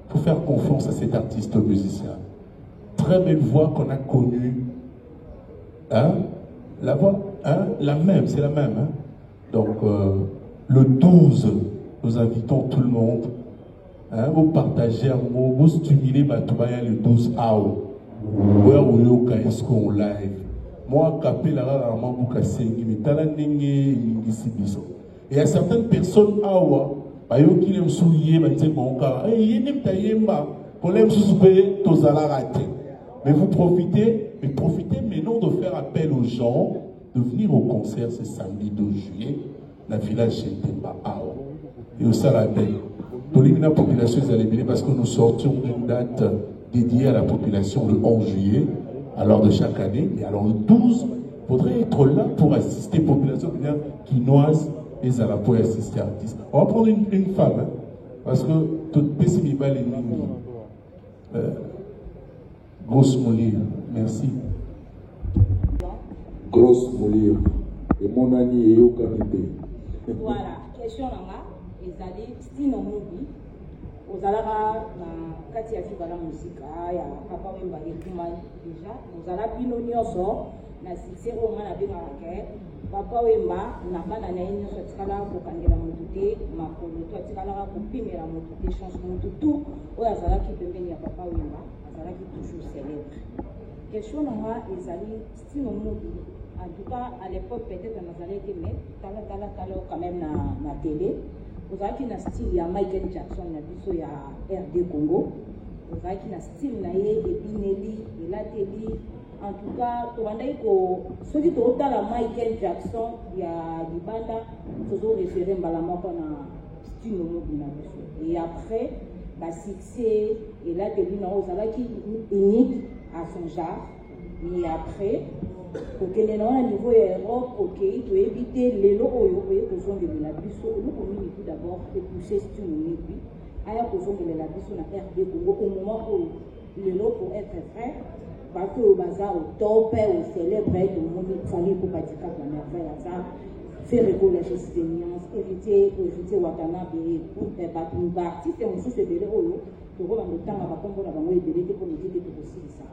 pour faire confiance à cet artiste musicien. Très belle voix qu'on a connue. Hein? La voix, hein? La même, c'est la même. Hein? Donc, le 12, nous invitons tout le monde. Hein, vous partagez un mot, vous stimulez Batubaya le 12 août. Where we look at school live. Moi, capé la rare mambuka sengi, mais talandenge ngisibiso. Et il y a certaines personnes awa, bayo qui les souillé, mais bon cas, eh, yenem tayemba, pour les souper, tozala raté. Mais vous profitez, mais non de faire appel aux gens de venir au concert ce samedi 12 juillet, la village Chentemba awa. et au Sarabé. La population est allée parce que nous sortions d'une date dédiée à la population le 11 juillet, alors de chaque année. Et alors le 12, il faudrait être là pour assister la population quinoise et Zalapo et assister artistes. On va prendre une femme, hein, parce que tout pessimiment les lignes. Grosse Moulir, merci. Grosse Moulir, et mon ami est au canapé. Voilà, question là, ils allaient, si non moubi, aux alara, na kati ya fibala musique, ya papa wemba ekuma déjà, aux alara pinonio so, na succès au mana benga ke, papa wemba na bana na ino so tikala ko kangela mututé, makolo to tikala ko pimela mututé, chance mututu, o azala ki pembeni ya papa wemba, azala ki toujours célèbre. Question là, ils allaient, si non moubi. En tout cas, à l'époque, peut-être on a été mais quand même na télé. Vous avez un style, il y a Michael Jackson, il y a RD Congo. Vous avez un style, il y a Ebinelli, il y a télé. En tout cas, ceux qui ont la Michael Jackson, il y a Libanda, toujours référé à la mort na style. Et après, la succès, et là, télé, vous avez unique à son genre. Et après, ok, les gens à niveau Europe, ok, il faut éviter les lots qui sont de la biso. Nous communiquons d'abord et pousser ce nous dit. Alors que sont de la biso na RD Congo au moment où les lots pour être vrai, parce que au bazar au top, au célèbre, tout le monde fallait pour bâtir la merveille à ça, faire école la gestionnaire, éviter Watanabe et pour battre une partie, c'est un sous ce délai au lot. Pour voir le temps à va comprendre la banque de l'été pour nous dire que c'est possible ça.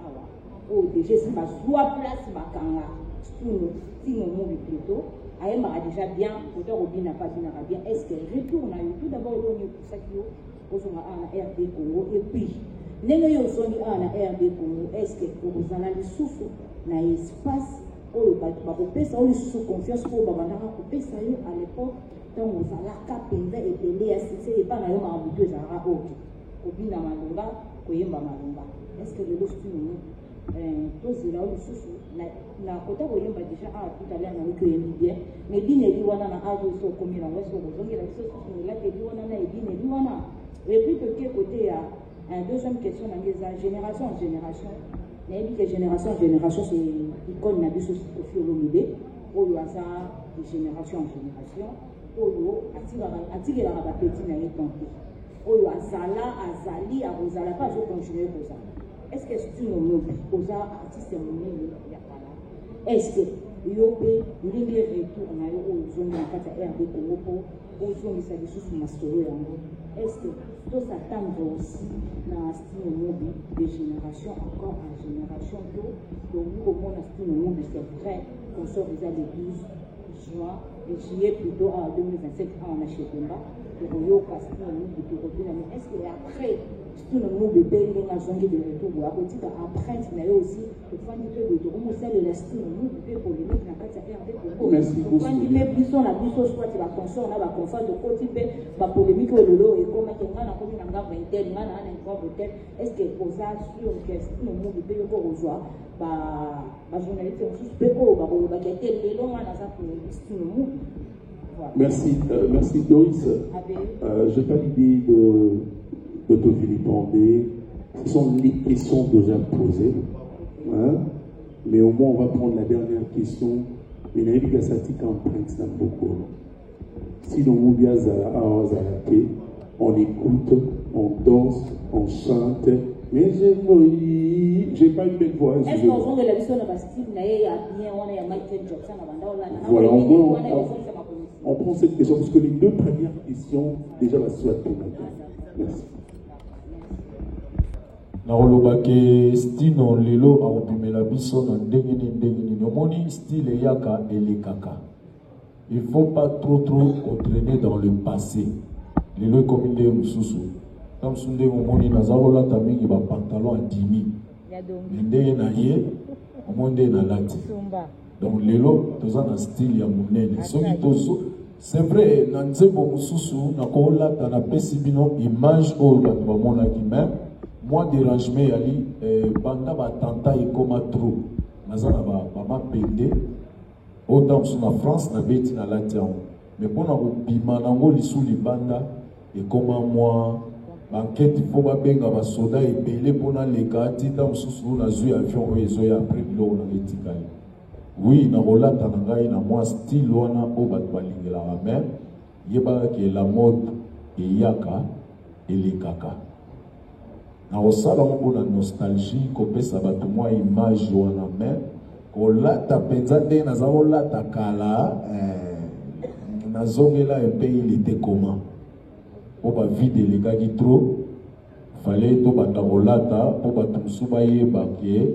Oh, déjà, si ma soit place, ma kanga, si nous mouvons plutôt, Aïe m'a déjà bien, auteur Robin n'a pas bien, est-ce qu'elle retourne à tout d'abord, on est pour ça qu'il y a un RD Congo, et puis, les gens sont en RD Congo, est-ce que vous en avez souffle, dans l'espace, où le sous confiance pour Babana, couper ça à l'époque, quand vous allez capter et péler, c'est pas la même habitude à Raoki, Robin n'a malonga, Koyemba malonga, est-ce que le loup tous là où sous na kota boyemba déjà tout à l'heure na ko yembi bien mais dine di wana na ado so komi na weso ko zongi la so la te di wana na dine di wana et puis de quel côté a une deuxième question na génération en génération na dit que génération en génération c'est icône na biso au fiolomide o yo asa de génération en génération o yo atira la petit na yetonte o yo azali a rozala pas je continuer pour ça. Est-ce que c'est une mobile aux artistes monnaie est-ce que yobe ndenge retour na yo ozongi na kata RD Congo po ozongisa lisusu masolo yango est-ce que tout s'attendre aussi na style mobile de génération encore en génération donc comment na style mobile c'est vrai qu'on sort déjà le 12 juin et juillet plutôt en 2027 en Achetemba pour yoka style mobile pour revenir mais est-ce que après tout le monde bébé il a changé de retour à côté après il y a aussi le fan du peuple de comment ça le style nous pour les mettre dans quatre affaires avec merci beaucoup quand il met plus on a plus soit la conscience on a la confiance de côté pas polémique au lolo et comment on a comme une engagement intel on a un point peut-être est-ce que pour ça sur que nous nous bébé pour rejoindre bah journaliste on suspect oh bah qui était les longs on a ça pour style nous. Merci Doris. J'ai pas l'idée de te vilipender. Ce sont les questions déjà posées. Hein? Mais au moins, on va prendre la dernière question. Mais si on écoute, on danse, on chante. Mais j'ai pas une belle voix. Est-ce qu'on vend de la vision de Bastille? Voilà, on prend cette question parce que les deux premières questions, déjà, la soit merci. Naolobake stino lelo aopimela biso na ndenge omoni style yaka elekaka. Il faut pas trop entraîner dans le passé. Lelo comme nde mususu. Comme sunde omoni nazarola tamingi ba pantalon à 10 000. Ndenge na ye omonde na lati. Donc lelo toza na style ya munene. Soki tozo c'est vrai na nzembo mususu na kola na pesi bino image o ba mona ki même moi dérangement ali banda batanta ekoma trop nazana ba mapende autant sur la France na beti na latian mais pour nous bima nango lisu libanda et comment moi enquête il faut pas benga ba soda et belé pour na les gati dans sous na zu avion ezo ya après bilo na etikali oui na rolata na ngai na moi style wana o ba balingela la mer yeba que la mode et yaka et les kaka na osala mo na nostalgie ko pesa ba to moi image wana mer ko lata penza de na za lata kala na zongela un pays il était comment pour ba vide les gars qui trop fallait to banda rolata pour ba tumsuba yeba ke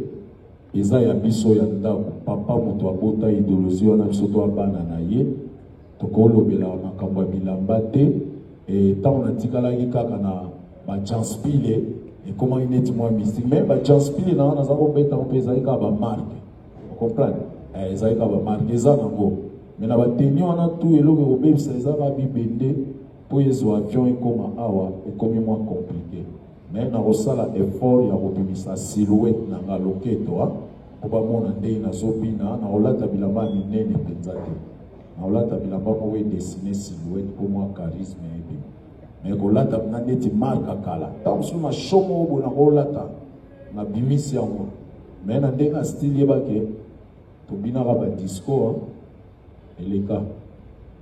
eza ya biso ya ndako papa moto abota idéologie wana biso to abana na ye to kolobela makambo ya bilamba te et tant on atikalaki kaka na ba janspile et comment il est moi mystique même ba janspile na za ko beta ko pesa ka ba marque vous comprenez eza ka ba marque eza nango mais na ba teni wana tout eloko ko bebisa eza ba bibende pour les avions et comme awa et comme moins compliqué mais na osala effort ya kobimisa silhouette na ngaloke to pour ba mona ndei na zopina na olata bilamba minene penza te na olata bilamba mo dessiner silhouette pour moi charisme et mais kolata na neti marque kala tant sur ma chomo bona olata na bimisi yango mais na ndenga style yebake to bina ba disco eleka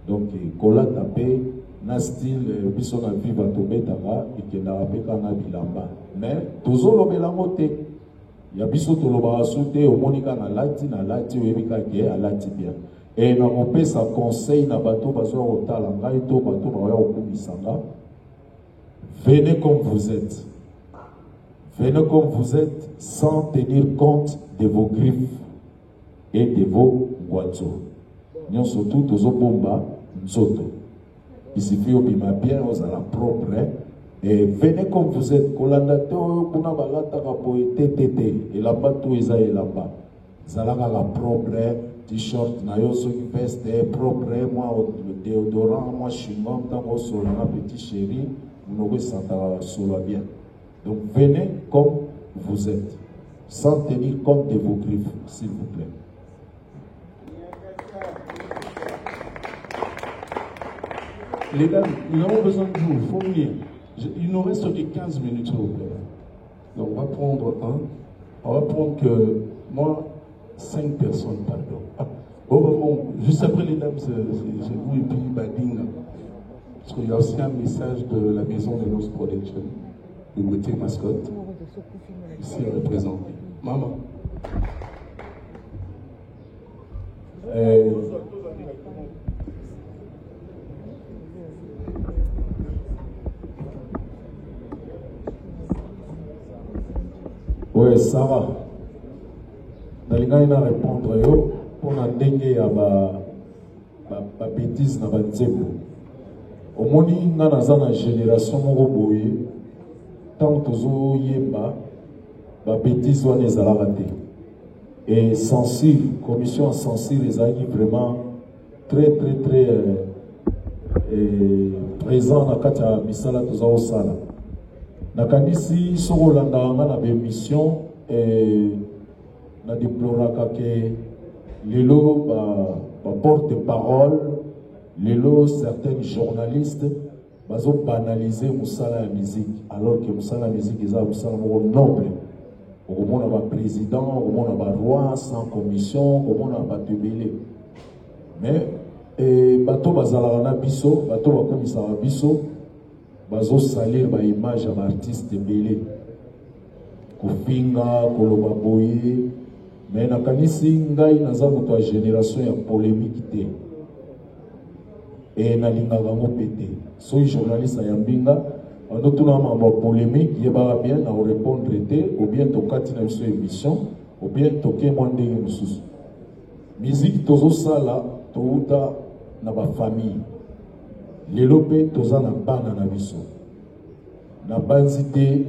donc kolata pe na style biso na viva to betaka ikenda peka na bilamba mais tozolo belango te ya biso to loba soute o monika na lati oyebika ke alati bien et na opesa conseil na bato bazo otala ngai to bato ba ya okumisanga venez comme vous êtes sans tenir compte de vos griffes et de vos guazo nyon surtout tozo bomba nzoto. Il suffit de bien aux la propre et venez comme vous êtes. Colandato, kuna balata kapoete tete et là-bas tout est là-bas. Zalaka la propre t-shirt na yo qui veste propre moi le déodorant moi chewing-gum dans solo na petit chéri nous nous sentons solo bien. Donc venez comme vous êtes sans tenir compte de vos griffes s'il vous plaît. Les dames, nous avons besoin de vous, il faut venir. Il nous reste que 15 minutes, s'il vous plaît. Donc on va prendre on va prendre que, moi, 5 personnes, pardon. Ah, bon, juste après les dames, c'est vous et puis Badinga. Parce qu'il y a aussi un message de la maison de Nose Production, de Gauthier Mascotte, ici représenté. Maman. Oui, Sarah. Nalinga ina répondre yo pour na ndenge ya ba bêtise na banzembo. Omoni nga naza na génération moko boye tant tozo yemba ba bêtise wana ezalaka te. Et censure, commission en censure ezalaki vraiment très présent na kati ya misala toza osala. Nakanisi soko landanga na bémission na déploraka ke lelo ba porte-parole lelo certains journalistes bazo banaliser musala ya musique alors que musala ya musique eza musala moko noble. Okomona ba président, okomona ba roi sans commission, okomona ba tebele. Mais bato bazalaka na biso, bato bakomisaka biso bazo salir ba image ya artiste belé kofinga koloba boye mais nakanisi ngai naza moto ya génération ya polémique te et nalingaka ngo pete soki journaliste ya mbinga andotuna mambo polémique yebaka bien na répondre te ou bien tokati na biso émission ou bien toke mwa ndenge mosusu musique tozosala touta na bafamille lelo pe toza na bana na biso na banzi te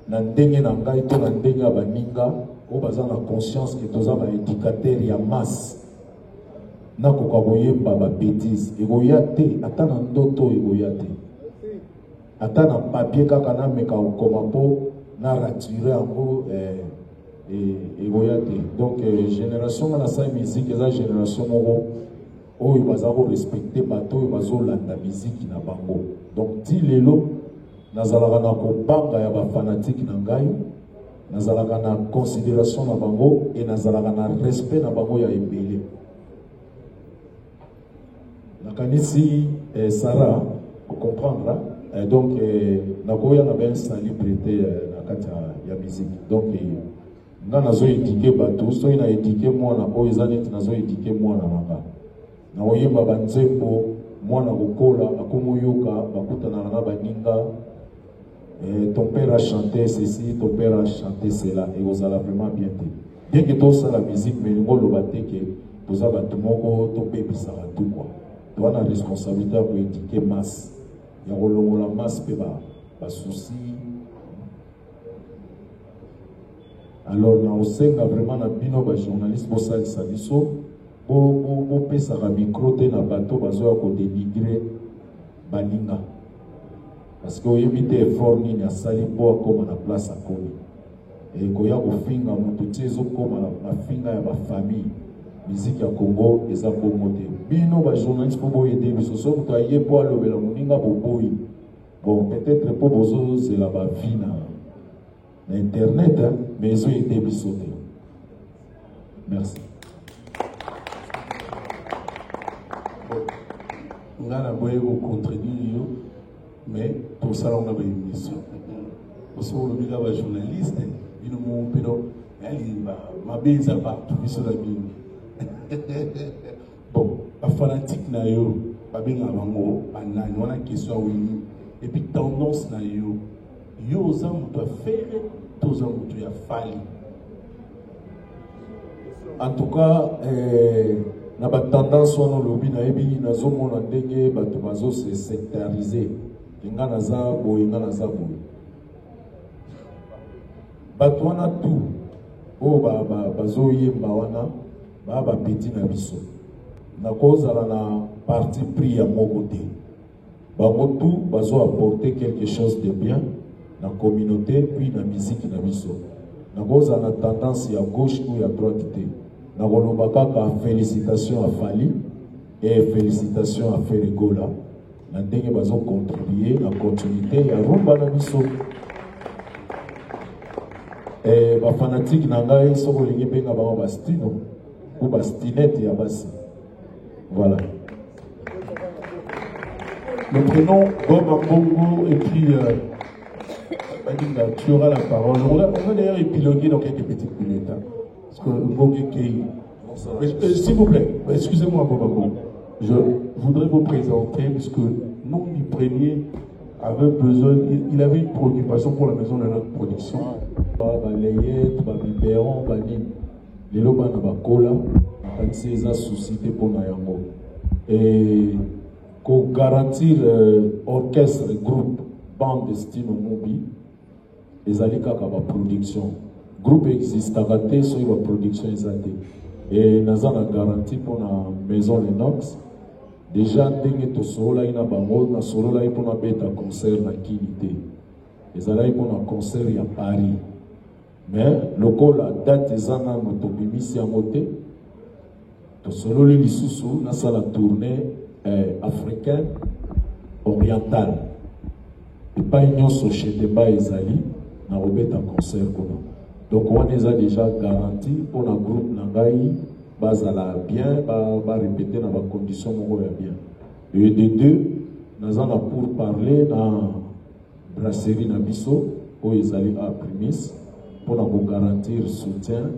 na ndenge na ngai to na ndenge ya baninga oyo baza na conscience ke toza ba éducateur ya masse nakoka koyemba babétise ekoya te ata na ndoto ekoya te ata na papier kaka nameka kokoma mpo na rature yango ekoya te donc génération nga nasali musique eza génération moko oyo baza ko respecter bato oyo bazolanda miziki na bango. Donc ti lelo nazalaka na kobanga ya bafanatique na ngai, nazalaka na considération na bango et nazalaka na respect na bango ya ebele. Nakanisi Sarah comprendre donc nakoya na ben sa liberté na kata ya musique. Donc nga nazo éduquer bato so ina éduquer mwana oyo ezaneti nazo éduquer mwana nanga na oyemba banzembo mwana kokola akomoyoka bakutana na baninga ton père a chanté ceci, ton père a chanté cela et vous allez vraiment bien te bien que tout ça la musique mais le mot loba te que vous avez tout moko to bébé ça va tout quoi tu as la responsabilité pour éduquer masse ya kolongola masse pe ba souci. Alors, na osenga vraiment na bino ba journaliste bo salisa biso bo pesa ka micro te na bato bazo ko dénigrer baninga parce que oyebite effort nini asali po akoma na place akomi et koya kofinga mutu te ezokoma na finga ya bafamille miziki ya Congo eza bongo te bino ba journaliste po boyede biso so mutu aye po alobela moninga boboyi bon peut-être po bozo zela ba vie na internet hein, mais ils ont été bisautés. Merci. On a contribué, mais pour ça, on a une mission. Pour ça, on a un journaliste, il nous ma bise à partout, sur la ville. Bon, la fanatique n'a eu, pas bien avant, on a une question, et puis tendance n'a eu. Yo zamutu afere to zamutu ya fali. En tout cas na ba tendance wana lobi na ebi na zomona ndenge bato bazo se sectoriser inga na za boye inga na za boye bato wana tout o bazo yemba wana ba petit na biso na kozala na parti pris ya moko te bango tout bazo apporter quelque chose de bien dans la communauté, puis dans la musique na biso. Nous avons la tendance à gauche ou à droite. Nous avons félicitations à Fali et félicitations à Ferregola. Nous avons contribué à la continuité à Rumba na biso. Et les fanatiques n'angaï sont les benga ba bastino ou bastinette ya basi. Voilà. Le prénom Bob Mbongo et puis tu auras la parole. On va d'ailleurs épiloguer dans quelques petites minutes. Hein, parce que s'il vous plaît, excusez-moi Bob. Je voudrais vous présenter, puisque nous, du premier, avait besoin, il avait une préoccupation pour la maison de notre production. Balayette, biberon, les lobans na bakola, c'est un souci pour Nayango. Et pour garantir orchestre, groupe, bande de style mobile, les alika kaba production. Groupe existe à rater sur la production exatée. Et nous avons garanti pour la maison Lennox. Déjà, dès que tu as un bango, tu as un concert na Kilité. Les alika pour un concert à Paris. Mais le la date est en autobimisi à moté. Tu solo le lisusu na la tournée africaine orientale. Et pas une société ba ezali na robeta concert kono. Donc on les a déjà garanti pour un groupe nangai bazala bien ba répéter dans la condition bien. Et de deux, nous allons pour parler dans brasserie na biso où ezali à prémisse pour nous garantir soutien